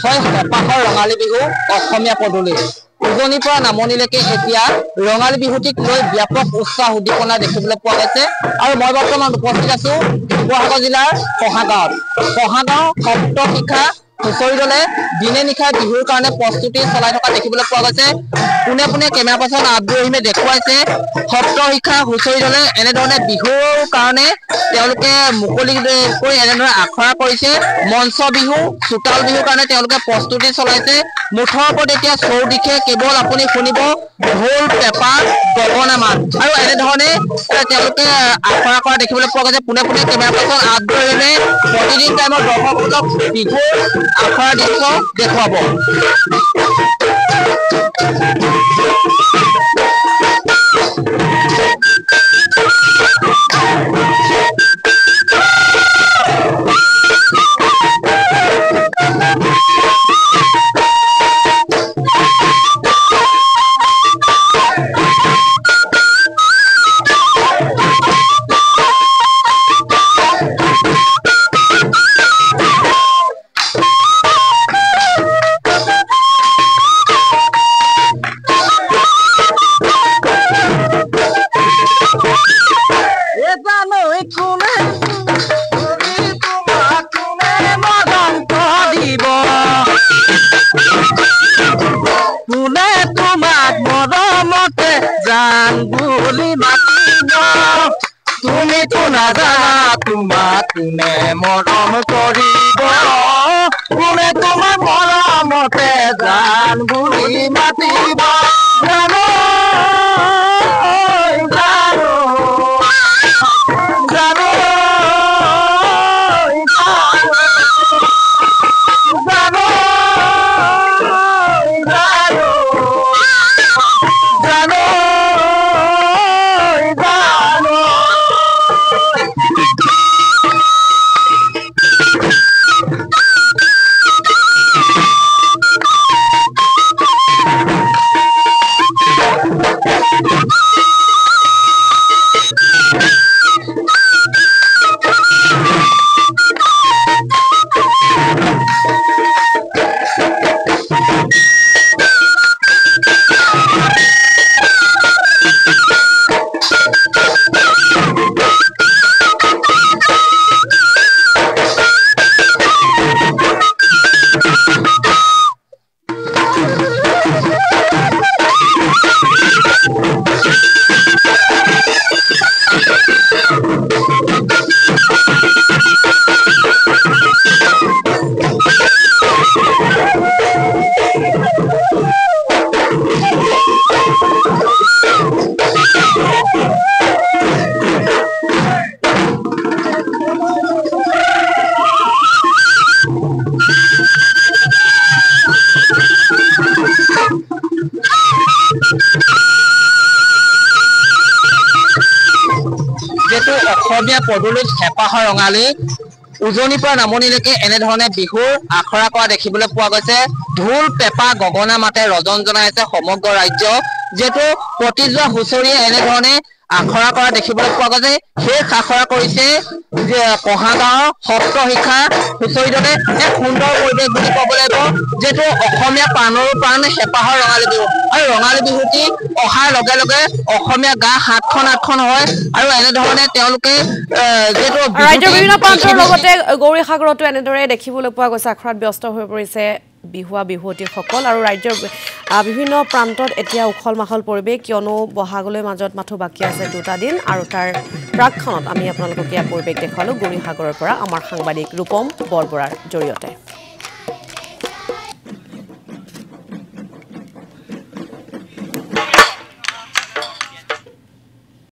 হয় হেঁপাহৰ ৰঙালী বিহু অসমীয়া পদূলিত উজনিৰ পৰা নামনিলৈকে এতিয়া ৰঙালী বিহুটিক লৈ ব্যাপক উৎসাহ উদ্দীপনা দেখিবলৈ পোৱা গৈছে আৰু মই বৰ্তমান উপস্থিত আছো শিৱসাগৰ জিলাৰ কহাগাঁৱত সপ্ত শিখা হুঁচৰি দলে দিনে নিশাই বিহুৰ কাৰণে প্ৰস্তুতি চলাই থকা দেখিবলৈ পোৱা গৈছে পোনে পোনে কেমেৰা পাৰ্চন আব্দুল ৰহিমে দেখুৱাইছে সপ্ত শিখা হুঁচৰি দলে এনেধৰণে বিহুৰ কাৰণে তেওঁলোকে মুকলি কৰি এনেদৰে আখৰা কৰিছে মঞ্চ বিহু চোতাল বিহুৰ কাৰণে তেওঁলোকে প্ৰস্তুতি চলাইছে মুঠৰ ওপৰত এতিয়া চৌদিশে কেৱল আপুনি শুনিব ঢোল পেঁপা গগনা মাত আৰু এনেধৰণে তেওঁলোকে আখৰা কৰা দেখিবলৈ পোৱা গৈছে পোনে পোনে কেমেৰা পাৰ্চন আব্দুল ৰহিমে প্ৰতিদিন টাইমত দৰ্শকসকলক বিহুৰ আখৰা দৃশ্য দেখুৱাব কোনে মৰম কৰিব কোনে তোমাৰ মৰমতে জান বুলি মাতিব জানো জানো জানো জানো জানো অসমীয়া পদূলিত হেঁপাহৰ ৰঙালী উজনিৰ পৰা নামনিলৈকে এনেধৰণে বিহুৰ আখৰা কৰা দেখিবলৈ পোৱা গৈছে ঢোল পেঁপা গগনা মাতে ৰজন জনাইছে সমগ্ৰ ৰাজ্য যেটো প্ৰতিযোৱা হুঁচৰিয়ে এনেধৰণে আখৰা কৰা দেখিবলৈ পোৱা গৈছে শেষ আখৰা কৰিছে যে কহাগাঁৱৰ সপ্ত শিখা হুঁচৰি দলে এক সুন্দৰ পৰিৱেশ বুলি ক'ব লাগিব যেটো অসমীয়া প্ৰাণৰো প্ৰাণ হেঁপাহৰ ৰঙালী বিহু আৰু ৰঙালী বিহুটি অহাৰ লগে লগে অসমীয়া গা সাতখন হয় আৰু এনেধৰণে তেওঁলোকে যেটো ৰাজ্যৰ বিভিন্ন প্ৰান্তৰ লগতে গৌৰীসাগৰতো এনেদৰে দেখিবলৈ পোৱা গৈছে আখৰাত ব্যস্ত হৈ পৰিছে বিহুৱতীসকল আৰু ৰাজ্যৰ বিভিন্ন প্ৰান্তত এতিয়া উখল মাখল পৰিৱেশ কিয়নো বহাগলৈ মাজত মাথো বাকী আছে দুটা দিন আৰু তাৰ প্ৰাকখনত আমি আপোনালোকক ইয়াৰ পৰিৱেশ দেখুৱালো গৌৰীসাগৰৰ পৰা আমাৰ সাংবাদিক ৰূপম বৰবৰাৰ জৰিয়তে